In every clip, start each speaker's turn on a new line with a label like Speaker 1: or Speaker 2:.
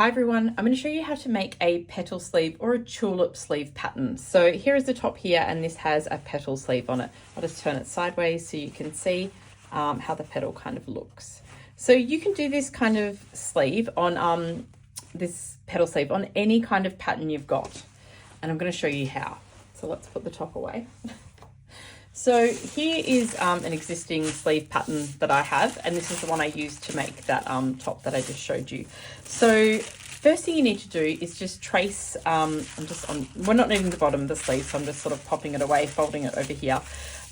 Speaker 1: Hi everyone, I'm going to show you how to make a petal sleeve or a tulip sleeve pattern. So here is the top here, and this has a petal sleeve on it. I'll just turn it sideways so you can see how the petal kind of looks. So you can do this kind of sleeve on this petal sleeve on any kind of pattern you've got, and I'm going to show you how. So let's put the top away. So here is an existing sleeve pattern that I have, and this is the one I used to make that top that I just showed you. So first thing you need to do is just trace, we're not needing the bottom of the sleeve, so I'm just sort of popping it away, folding it over here.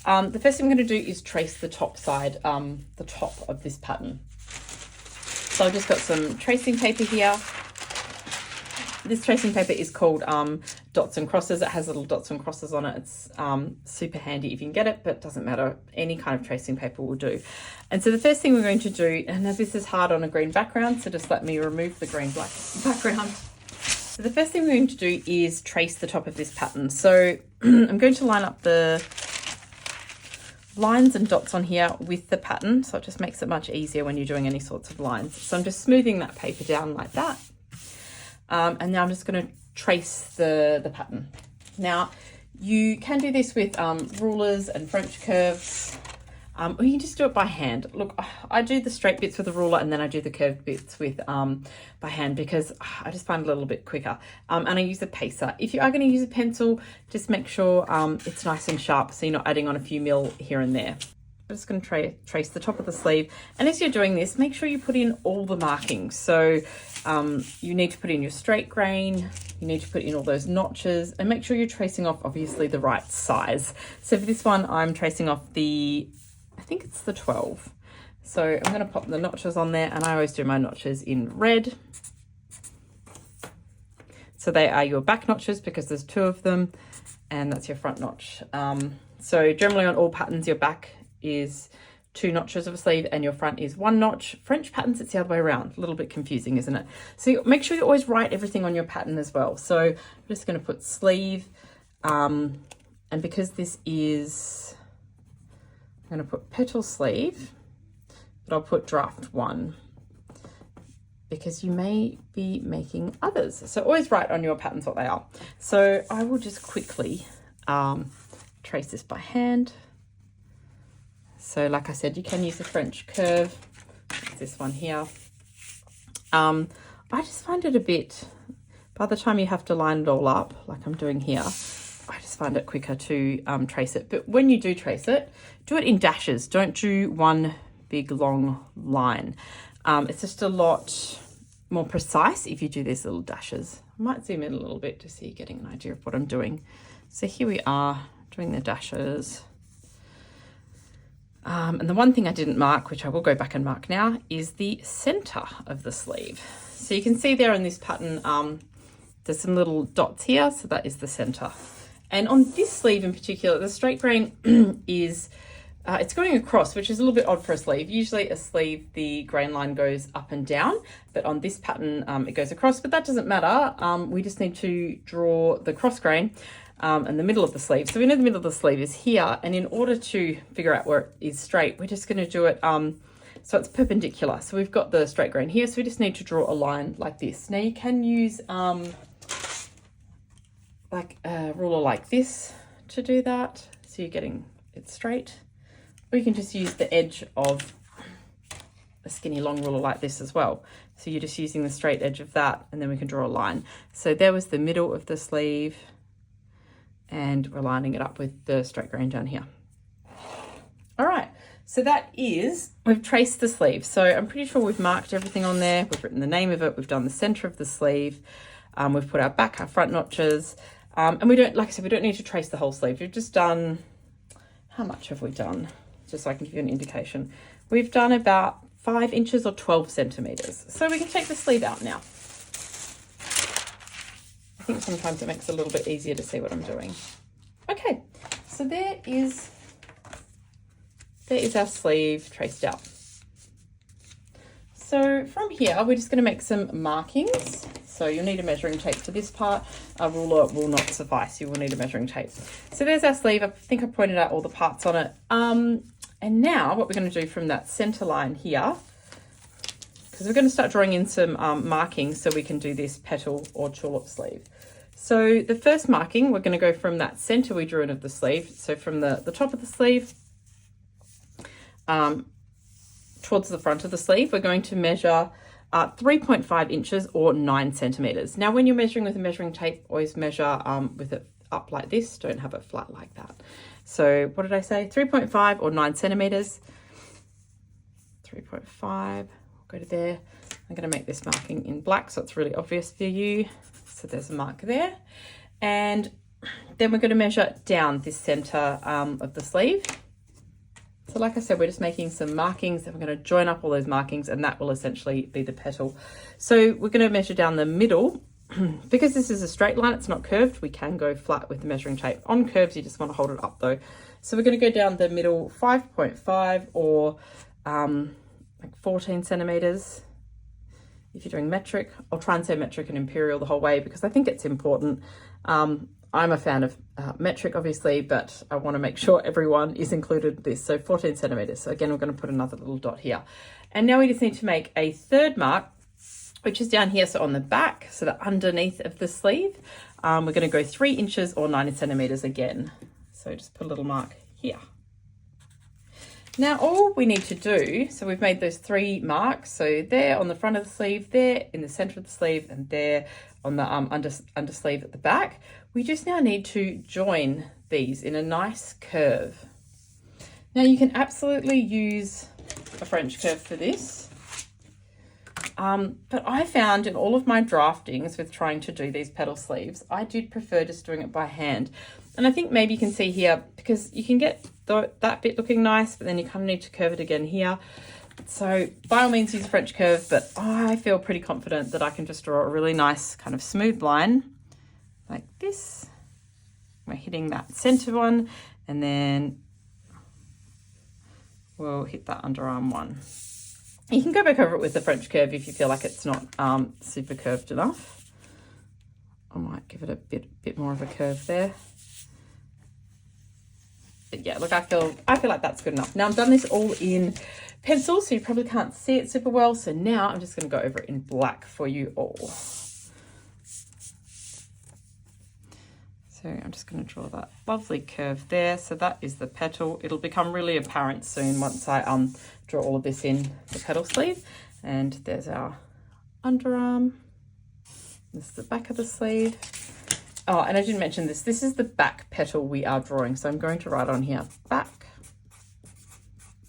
Speaker 1: The first thing I'm going to do is trace the top side, the top of this pattern. So I've just got some tracing paper here. This tracing paper is called dots and crosses. It has little dots and crosses on it. It's super handy if you can get it, but it doesn't matter. Any kind of tracing paper will do. And so the first thing we're going to do, and now this is hard on a green background, so just let me remove the green black background. So the first thing we're going to do is trace the top of this pattern. So I'm going to line up the lines and dots on here with the pattern, so it just makes it much easier when you're doing any sorts of lines. So I'm just smoothing that paper down like that. And now I'm just going to trace the pattern. Now, you can do this with rulers and French curves, or you can just do it by hand. Look, I do the straight bits with a ruler, and then I do the curved bits with by hand because I just find it a little bit quicker. And I use a pacer. If you are going to use a pencil, just make sure it's nice and sharp so you're not adding on a few mil here and there. I'm just going to trace the top of the sleeve, and as you're doing this, make sure you put in all the markings. So you need to put in your straight grain, you need to put in all those notches, and make sure you're tracing off obviously the right size. So for this one, I'm tracing off I think it's the 12. So I'm going to pop the notches on there, and I always do my notches in red. So they are your back notches because there's 2 of them, and that's your front notch. So generally on all patterns, your back is 2 notches of a sleeve and your front is 1 notch. French patterns, it's the other way around. A little bit confusing, isn't it? So make sure you always write everything on your pattern as well. So I'm just going to put sleeve, and because this is, I'm going to put petal sleeve, but I'll put draft 1 because you may be making others. So always write on your patterns what they are. So I will just quickly trace this by hand. So like I said, you can use a French curve. This one here. I just find it a bit, by the time you have to line it all up, like I'm doing here, I just find it quicker to trace it. But when you do trace it, do it in dashes. Don't do one big long line. It's just a lot more precise if you do these little dashes. I might zoom in a little bit just so you're getting an idea of what I'm doing. So here we are doing the dashes. And the one thing I didn't mark, which I will go back and mark now, is the center of the sleeve. So you can see there in this pattern, there's some little dots here, so that is the center. And on this sleeve in particular, the straight grain is, it's going across, which is a little bit odd for a sleeve. Usually a sleeve, the grain line goes up and down, but on this pattern, it goes across, but that doesn't matter. We just need to draw the cross grain in the middle of the sleeve. So we know the middle of the sleeve is here, and in order to figure out where it is straight, we're just going to do it so it's perpendicular. So we've got the straight grain here, so we just need to draw a line like this. Now you can use like a ruler like this to do that, so you're getting it straight, or you can just use the edge of a skinny long ruler like this as well. So you're just using the straight edge of that, and then we can draw a line. So there was the middle of the sleeve, and we're lining it up with the straight grain down here. All right, so we've traced the sleeve. So I'm pretty sure we've marked everything on there. We've written the name of it. We've done the center of the sleeve. We've put our back, our front notches. And we don't, like I said, we don't need to trace the whole sleeve. We've just done, how much have we done? Just so I can give you an indication. We've done about 5 inches or 12 centimeters. So we can take the sleeve out now. I think sometimes it makes it a little bit easier to see what I'm doing. Okay, so there is our sleeve traced out. So from here, we're just going to make some markings. So you'll need a measuring tape for this part. A ruler will not suffice. You will need a measuring tape. So there's our sleeve. I think I pointed out all the parts on it. And now what we're going to do from that center line here, because we're going to start drawing in some markings so we can do this petal or tulip sleeve. So the first marking, we're going to go from that center we drew in of the sleeve. So from the top of the sleeve towards the front of the sleeve, we're going to measure 3.5 inches or 9 centimeters. Now, when you're measuring with a measuring tape, always measure with it up like this. Don't have it flat like that. So what did I say? 3.5 or 9 centimeters. 3.5, go to there. I'm going to make this marking in black so it's really obvious for you. So there's a mark there. And then we're going to measure down this center of the sleeve. So like I said, we're just making some markings and we're going to join up all those markings and that will essentially be the petal. So we're going to measure down the middle. Because this is a straight line, it's not curved, we can go flat with the measuring tape. On curves, you just want to hold it up though. So we're going to go down the middle 5.5 or like 14 centimeters. If you're doing metric, I'll try and say metric and imperial the whole way because I think it's important. I'm a fan of metric, obviously, but I want to make sure everyone is included in this. So 14 centimeters. So again, we're going to put another little dot here. And now we just need to make a third mark, which is down here. So on the back, so the underneath of the sleeve, we're going to go 3 inches or 90 centimeters again. So just put a little mark here. Now all we need to do, so we've made those 3 marks, so there on the front of the sleeve, there in the center of the sleeve, and there on the under sleeve at the back. We just now need to join these in a nice curve. Now you can absolutely use a French curve for this, but I found in all of my draftings with trying to do these petal sleeves, I did prefer just doing it by hand. And I think maybe you can see here, because you can get that bit looking nice, but then you kind of need to curve it again here. So by all means use a French curve, but I feel pretty confident that I can just draw a really nice kind of smooth line like this. We're hitting that center one, and then we'll hit that underarm one. You can go back over it with the French curve if you feel like it's not super curved enough. I might give it a bit more of a curve there. But yeah, look, I feel like that's good enough. Now I've done this all in pencil, so you probably can't see it super well. So now I'm just going to go over it in black for you all. So I'm just going to draw that lovely curve there. So that is the petal. It'll become really apparent soon once I draw all of this in the petal sleeve. And there's our underarm. This is the back of the sleeve. Oh, and I didn't mention this. This is the back petal we are drawing. So I'm going to write on here back,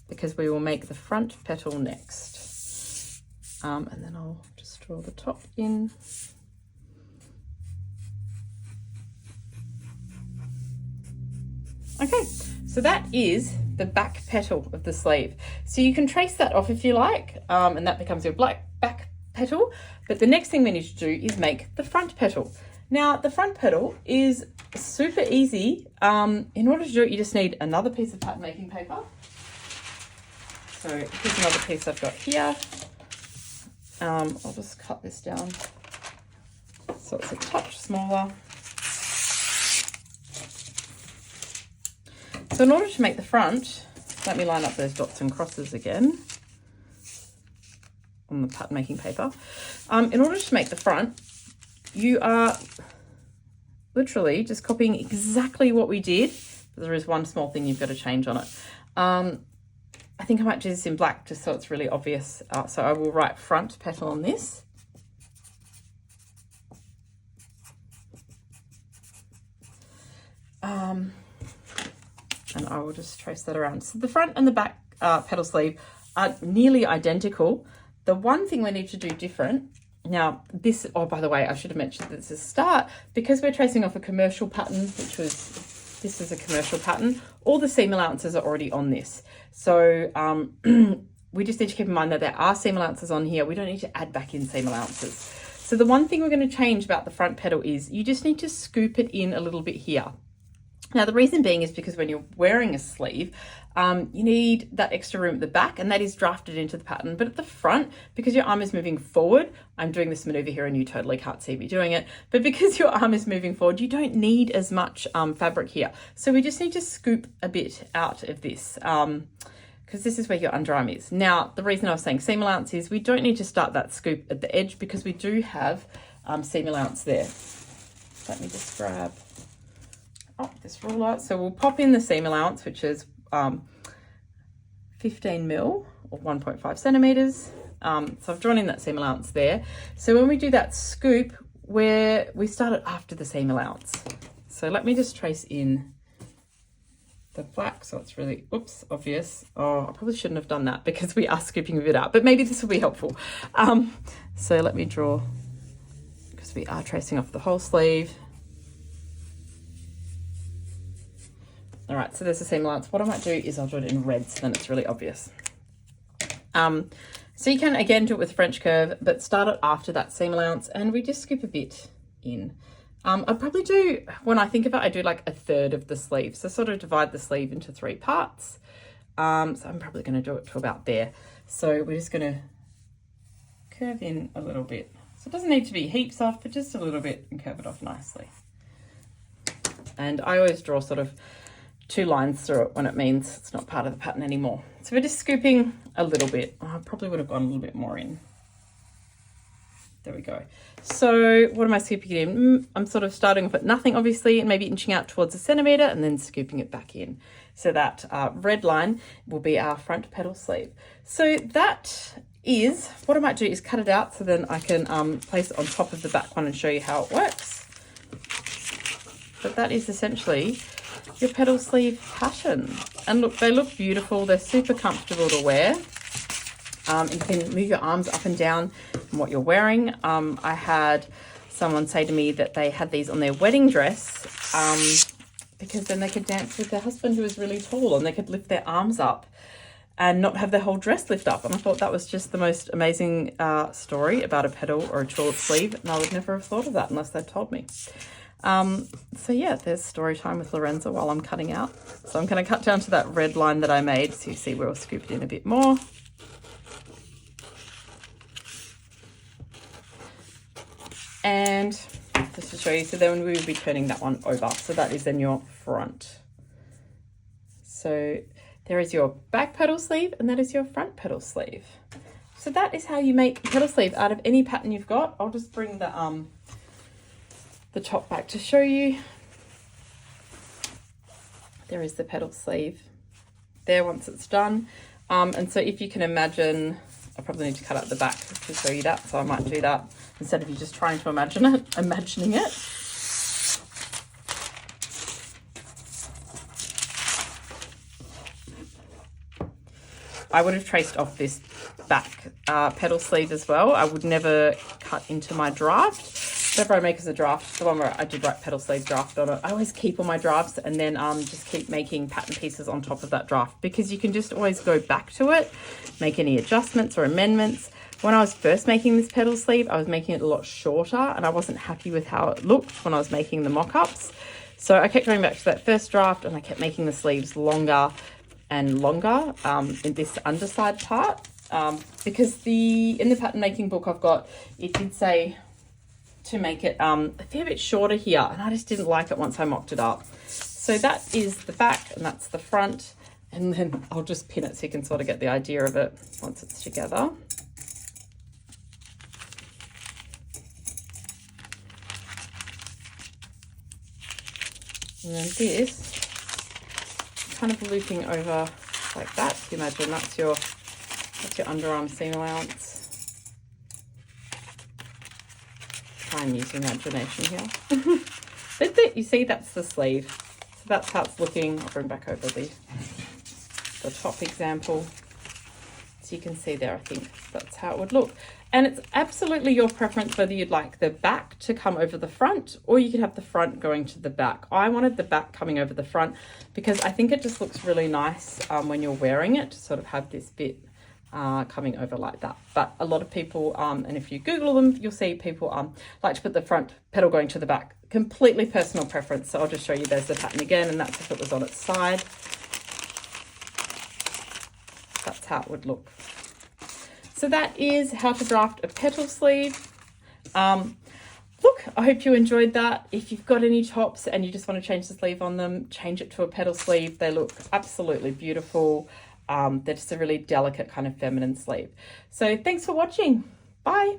Speaker 1: because we will make the front petal next. And then I'll just draw the top in. Okay, so that is the back petal of the sleeve. So you can trace that off if you like, and that becomes your back petal. But the next thing we need to do is make the front petal. Now, the front petal is super easy. In order to do it, you just need another piece of pattern making paper. So here's another piece I've got here. I'll just cut this down so it's a touch smaller. So in order to make the front, let me line up those dots and crosses again on the pattern making paper. In order to make the front, you are literally just copying exactly what we did. But there is one small thing you've got to change on it. I think I might do this in black just so it's really obvious. So I will write front petal on this. And I will just trace that around. So the front and the back petal sleeve are nearly identical. The one thing we need to do different, now this, oh, by the way, I should have mentioned this at the start, because we're tracing off a commercial pattern, which was, this is a commercial pattern, all the seam allowances are already on this. So we just need to keep in mind that there are seam allowances on here. We don't need to add back in seam allowances. So the one thing we're going to change about the front petal is you just need to scoop it in a little bit here. Now, the reason being is because when you're wearing a sleeve, you need that extra room at the back, and that is drafted into the pattern. But at the front, because your arm is moving forward, I'm doing this maneuver here and you totally can't see me doing it, but because your arm is moving forward, you don't need as much fabric here. So we just need to scoop a bit out of this, because because this is where your underarm is. Now, the reason I was saying seam allowance is we don't need to start that scoop at the edge because we do have seam allowance there. Let me just grab this ruler. So we'll pop in the seam allowance, which is 15 mil or 1.5 centimeters. So I've drawn in that seam allowance there. So when we do that scoop, we started after the seam allowance. So let me just trace in the black, so it's really, oops, obvious. Oh, I probably shouldn't have done that because we are scooping a bit out, but maybe this will be helpful. So let me draw, because we are tracing off the whole sleeve. All right, so there's the seam allowance. What I might do is I'll draw it in red, so then it's really obvious. So you can, again, do it with French curve, but start it after that seam allowance, and we just scoop a bit in. I probably do, when I think of it, I do like a third of the sleeve. So sort of divide the sleeve into 3 parts. So I'm probably going to do it to about there. So we're just going to curve in a little bit. So it doesn't need to be heaps off, but just a little bit, and curve it off nicely. And I always draw sort of 2 lines through it when it means it's not part of the pattern anymore. So we're just scooping a little bit. I probably would have gone a little bit more in. There we go. So what am I scooping it in? I'm sort of starting off at nothing, obviously, and maybe inching out towards a centimetre and then scooping it back in. So that red line will be our front petal sleeve. So that is, what I might do is cut it out so then I can place it on top of the back one and show you how it works. But that is essentially your petal sleeve pattern. And look, they look beautiful. They're super comfortable to wear. You can move your arms up and down from what you're wearing. I had someone say to me that they had these on their wedding dress because then they could dance with their husband who was really tall, and they could lift their arms up and not have their whole dress lift up. And I thought that was just the most amazing story about a petal or a tulip sleeve, and I would never have thought of that unless they'd told me. So yeah, there's story time with Lorenza while I'm cutting out. So I'm going to cut down to that red line that I made, so you see where we'll scoop it in a bit more. And just to show you, so then we will be turning that one over. So that is then your front. So there is your back petal sleeve, and that is your front petal sleeve. So that is how you make a petal sleeve out of any pattern you've got. I'll just bring the top back to show you. There is the petal sleeve there once it's done. And so if you can imagine, I probably need to cut out the back to show you that, so I might do that instead of you just trying to imagining it. I would have traced off this back petal sleeve as well. I would never cut into my draft. Whatever I make as a draft, the one where I did write petal sleeve draft on it, I always keep all my drafts and then just keep making pattern pieces on top of that draft, because you can just always go back to it, make any adjustments or amendments. When I was first making this petal sleeve, I was making it a lot shorter and I wasn't happy with how it looked when I was making the mock-ups. So I kept going back to that first draft and I kept making the sleeves longer and longer in this underside part, because in the pattern making book I've got, it did say to make it a fair bit shorter here, and I just didn't like it once I mocked it up. So that is the back and that's the front, and then I'll just pin it so you can sort of get the idea of it once it's together. And then this kind of looping over like that. So imagine that's your underarm seam allowance. Try and use your imagination here. That's it. You see, that's the sleeve. So that's how it's looking. I'll bring back over the top example. So you can see there, I think that's how it would look. And it's absolutely your preference whether you'd like the back to come over the front, or you could have the front going to the back. I wanted the back coming over the front because I think it just looks really nice when you're wearing it to sort of have this bit coming over like that. But a lot of people, and if you Google them, you'll see people like to put the front petal going to the back. Completely personal preference. So I'll just show you, there's the pattern again, and that's if it was on its side. That's how it would look. So that is how to draft a petal sleeve. Look, I hope you enjoyed that. If you've got any tops and you just want to change the sleeve on them, change it to a petal sleeve. They look absolutely beautiful. they're just a really delicate kind of feminine sleeve. So thanks for watching. Bye.